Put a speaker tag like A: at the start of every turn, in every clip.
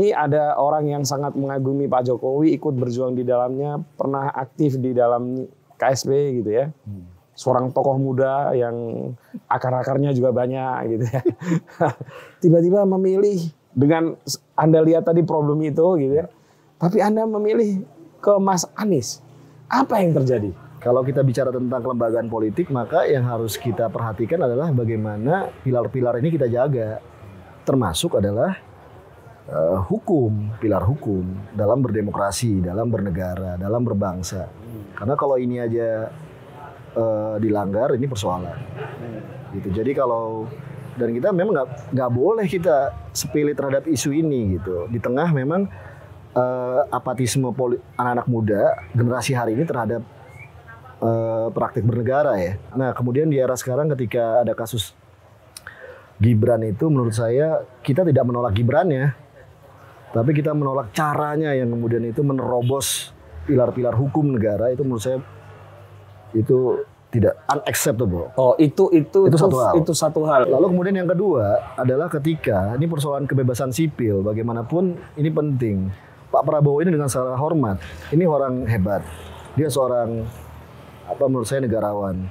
A: Ini ada orang yang sangat mengagumi Pak Jokowi, ikut berjuang di dalamnya, pernah aktif di dalam KSP gitu ya. Seorang tokoh muda yang akar-akarnya juga banyak gitu ya. Tiba-tiba memilih dengan Anda lihat tadi problem itu gitu ya. Tapi Anda memilih ke Mas Anies. Apa yang terjadi?
B: Kalau kita bicara tentang kelembagaan politik, maka yang harus kita perhatikan adalah bagaimana pilar-pilar ini kita jaga. Termasuk adalah hukum, pilar hukum dalam berdemokrasi, dalam bernegara, dalam berbangsa. Karena kalau ini aja dilanggar, ini persoalan. Gitu. Jadi kalau dan kita memang nggak boleh kita sepele terhadap isu ini gitu. Di tengah memang apatisme anak-anak muda generasi hari ini terhadap praktik bernegara ya. Nah kemudian di era sekarang ketika ada kasus Gibran itu, menurut saya kita tidak menolak Gibrannya, tapi kita menolak caranya yang kemudian itu menerobos pilar-pilar hukum negara. Itu menurut saya itu tidak unacceptable.
A: Oh itu satu hal.
B: Lalu kemudian yang kedua adalah ketika ini persoalan kebebasan sipil, bagaimanapun ini penting. Pak Prabowo ini dengan secara hormat, ini orang hebat. Dia seorang menurut saya negarawan.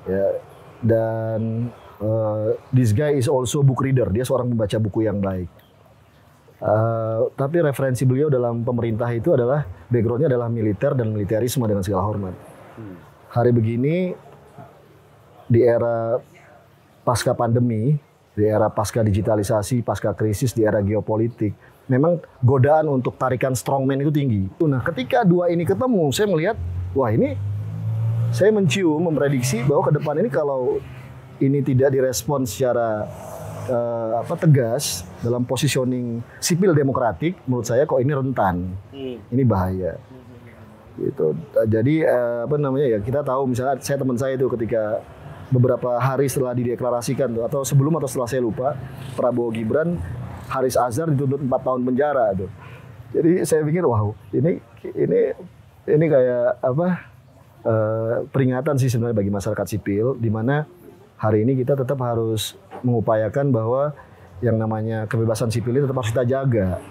B: Ya, dan this guy is also book reader. Dia seorang pembaca buku yang baik. Tapi referensi beliau dalam pemerintah itu adalah backgroundnya adalah militer dan militerisme dengan segala hormat. Hari begini di era pasca pandemi, di era pasca digitalisasi, pasca krisis, di era geopolitik, memang godaan untuk tarikan strongman itu tinggi. Nah, ketika dua ini ketemu, saya melihat, wah ini saya mencium, memprediksi bahwa ke depan ini kalau ini tidak direspon secara tegas dalam positioning sipil demokratik, menurut saya kok ini rentan, ini bahaya. Gitu. Jadi kita tahu misalnya teman saya itu ketika beberapa hari setelah dideklarasikan tuh, atau sebelum atau setelah saya lupa, Prabowo Gibran, Haris Azhar dituntut 4 tahun penjara tuh. Jadi saya pikir wow, ini kayak peringatan sih sebenarnya bagi masyarakat sipil, di mana hari ini kita tetap harus mengupayakan bahwa yang namanya kebebasan sipil ini tetap harus kita jaga.